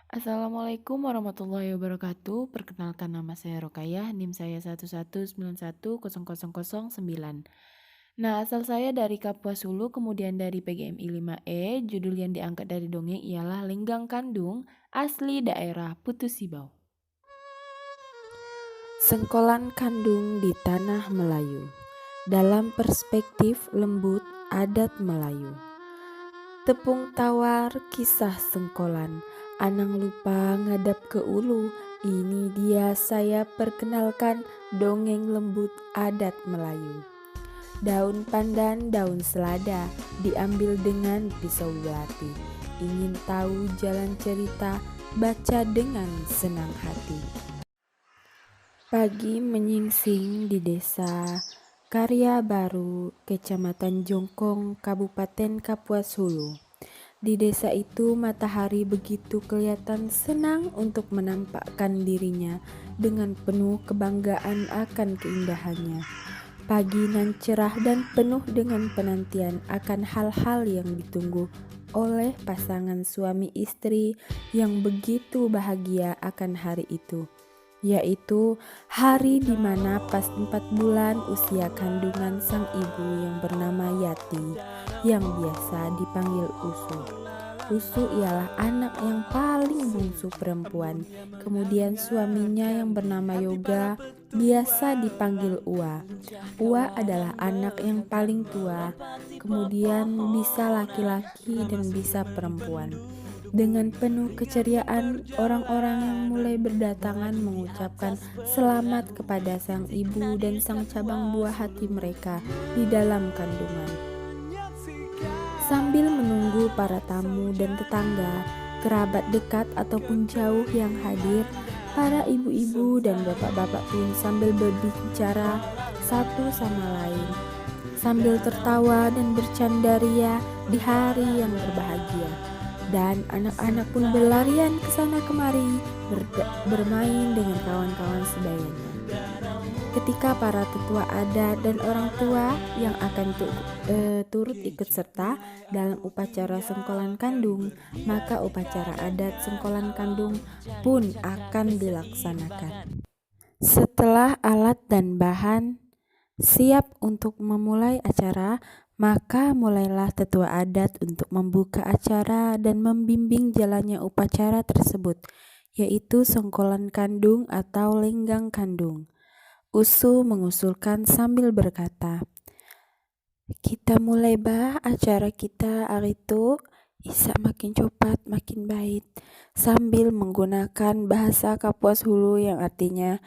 Assalamualaikum warahmatullahi wabarakatuh. Perkenalkan nama saya Rokayah, NIM saya 119100009. Nah, asal saya dari Kapuas Hulu, kemudian dari PGMI 5E. Judul yang diangkat dari dongeng ialah Lenggang Kandung, asli daerah Putusibau. Sengkolan kandung di tanah Melayu. Dalam perspektif lembut adat Melayu. Tepung tawar kisah sengkolan. Anang lupa ngadap ke ulu. Ini dia saya perkenalkan dongeng lembut adat Melayu. Daun pandan, daun selada diambil dengan pisau belati. Ingin tahu jalan cerita, baca dengan senang hati. Pagi menyingsing di desa Karya Baru, Kecamatan Jongkong, Kabupaten Kapuas Hulu. Di desa itu matahari begitu kelihatan senang untuk menampakkan dirinya dengan penuh kebanggaan akan keindahannya. Pagi nan cerah dan penuh dengan penantian akan hal-hal yang ditunggu oleh pasangan suami istri yang begitu bahagia akan hari itu, yaitu hari di mana pas 4 bulan usia kandungan sang ibu yang bernama Yati, yang biasa dipanggil Usu. Usu ialah anak yang paling bungsu perempuan. Kemudian suaminya yang bernama Yoga biasa dipanggil Ua. Ua adalah anak yang paling tua. Kemudian bisa laki-laki dan bisa perempuan. Dengan penuh keceriaan, orang-orang yang mulai berdatangan mengucapkan selamat kepada sang ibu dan sang cabang buah hati mereka di dalam kandungan. Sambil menunggu para tamu dan tetangga, kerabat dekat ataupun jauh yang hadir, para ibu-ibu dan bapak-bapak pun sambil berbicara satu sama lain, sambil tertawa dan bercandaria di hari yang berbahagia. Dan anak-anak pun berlarian ke sana kemari, bermain dengan kawan-kawan sebayanya. Ketika para tetua adat dan orang tua yang akan turut ikut serta dalam upacara sengkolan kandung, maka upacara adat sengkolan kandung pun akan dilaksanakan. Setelah alat dan bahan siap untuk memulai acara, maka mulailah tetua adat untuk membuka acara dan membimbing jalannya upacara tersebut, yaitu sengkolan kandung atau lenggang kandung. Usu mengusulkan sambil berkata, "Kita mulai bah acara kita hari itu, isa makin cepat makin baik." Sambil menggunakan bahasa Kapuas Hulu yang artinya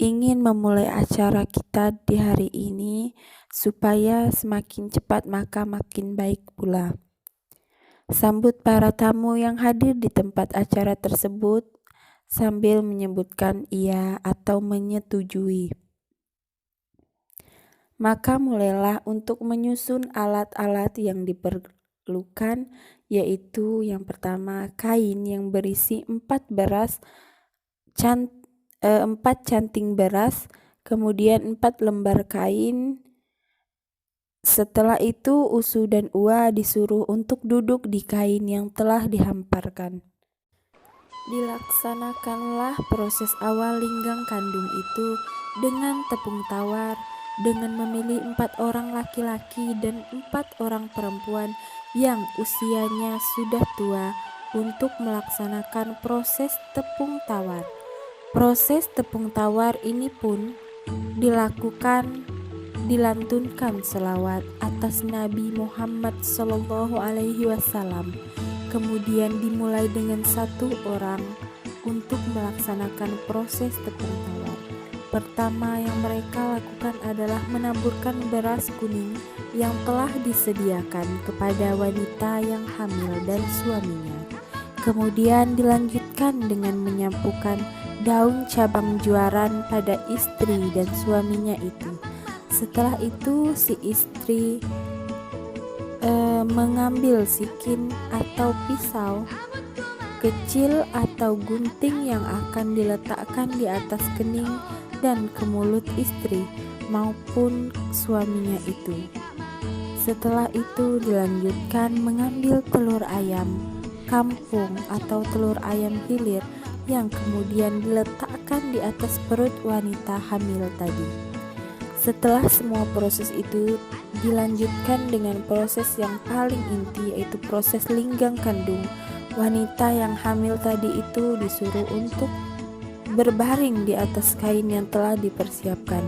ingin memulai acara kita di hari ini supaya semakin cepat maka makin baik pula. Sambut para tamu yang hadir di tempat acara tersebut sambil menyebutkan iya atau menyetujui. Maka mulailah untuk menyusun alat-alat yang diperlukan, yaitu yang pertama kain yang berisi 4 canting beras, kemudian 4 lembar kain. Setelah itu Usu dan Ua disuruh untuk duduk di kain yang telah dihamparkan. Dilaksanakanlah proses awal linggang kandung itu dengan tepung tawar, dengan memilih 4 orang laki-laki dan 4 orang perempuan yang usianya sudah tua untuk melaksanakan proses tepung tawar. Proses tepung tawar ini pun dilantunkan selawat atas Nabi Muhammad SAW. Kemudian dimulai dengan 1 orang untuk melaksanakan proses tepung tawar. Pertama yang mereka lakukan adalah menaburkan beras kuning yang telah disediakan kepada wanita yang hamil dan suaminya. Kemudian dilanjutkan dengan menyapukan daun cabang juaran pada istri dan suaminya itu. Setelah itu si istri mengambil sikin atau pisau kecil atau gunting yang akan diletakkan di atas kening dan ke mulut istri maupun suaminya itu. Setelah itu dilanjutkan mengambil telur ayam, kampung atau telur ayam hilir yang kemudian diletakkan di atas perut wanita hamil tadi. Setelah semua proses itu dilanjutkan dengan proses yang paling inti, yaitu proses linggang kandung. Wanita yang hamil tadi itu disuruh untuk berbaring di atas kain yang telah dipersiapkan.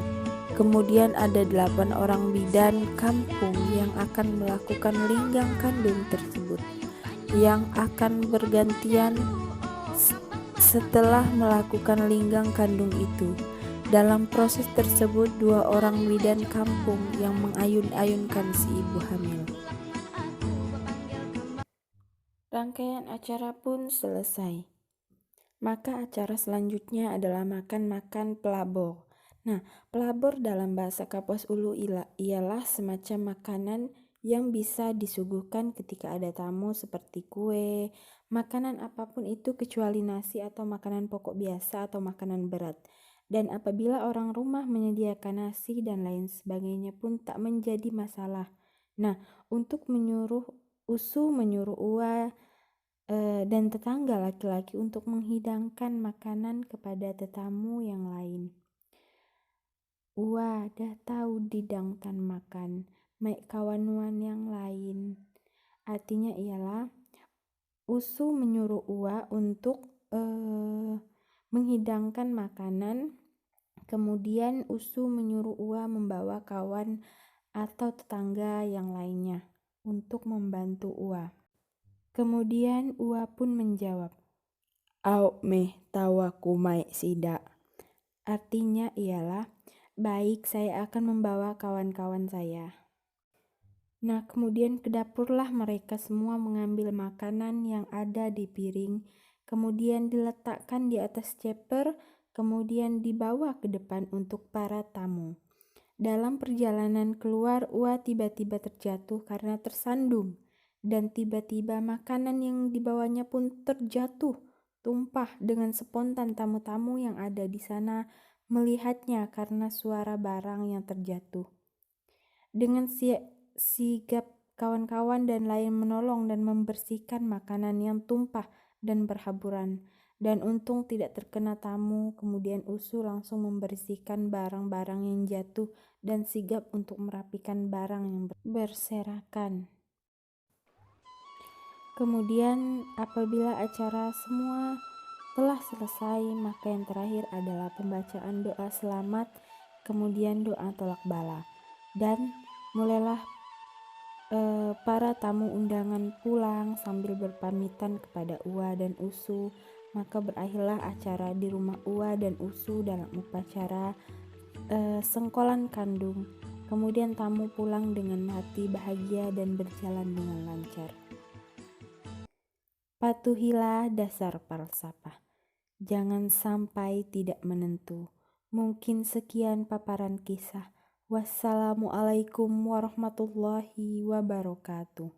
Kemudian ada 8 orang bidan kampung yang akan melakukan linggang kandung tersebut, yang akan bergantian setelah melakukan linggang kandung itu. Dalam proses tersebut 2 orang bidan kampung yang mengayun-ayunkan si ibu hamil. Rangkaian acara pun selesai. Maka acara selanjutnya adalah makan-makan pelabor. Nah, pelabor dalam bahasa Kapuas Hulu ialah semacam makanan yang bisa disuguhkan ketika ada tamu seperti kue, makanan apapun itu kecuali nasi atau makanan pokok biasa atau makanan berat. Dan apabila orang rumah menyediakan nasi dan lain sebagainya pun tak menjadi masalah. Nah, untuk menyuruh Uwa dan tetangga laki-laki untuk menghidangkan makanan kepada tetamu yang lain. Uwa dah tahu didang tan makan, maik kawan-wan yang lain. Artinya ialah Usu menyuruh Uwa untuk menghidangkan makanan, kemudian Usu menyuruh Uwa membawa kawan atau tetangga yang lainnya untuk membantu Uwa. Kemudian Uwa pun menjawab, "Au meh tawaku mai sida." Artinya ialah, baik, saya akan membawa kawan-kawan saya. Nah, kemudian ke dapurlah mereka semua mengambil makanan yang ada di piring, kemudian diletakkan di atas ceper, kemudian dibawa ke depan untuk para tamu. Dalam perjalanan keluar, Uwa tiba-tiba terjatuh karena tersandung, dan tiba-tiba makanan yang dibawanya pun terjatuh, tumpah dengan spontan. Tamu-tamu yang ada di sana melihatnya karena suara barang yang terjatuh. Dengan sigap kawan-kawan dan lain menolong dan membersihkan makanan yang tumpah dan berhamburan. Dan untung tidak terkena tamu. Kemudian Usu langsung membersihkan barang-barang yang jatuh dan sigap untuk merapikan barang yang berserakan. Kemudian apabila acara semua telah selesai, maka yang terakhir adalah pembacaan doa selamat, kemudian doa tolak bala. Dan mulailah para tamu undangan pulang sambil berpamitan kepada Uwa dan Usu. Maka berakhirlah acara di rumah Uwa dan Usu dalam upacara sengkolan kandung. Kemudian tamu pulang dengan hati bahagia dan berjalan dengan lancar. Patuhilah dasar falsafah. Jangan sampai tidak menentu. Mungkin sekian paparan kisah. Wassalamualaikum warahmatullahi wabarakatuh.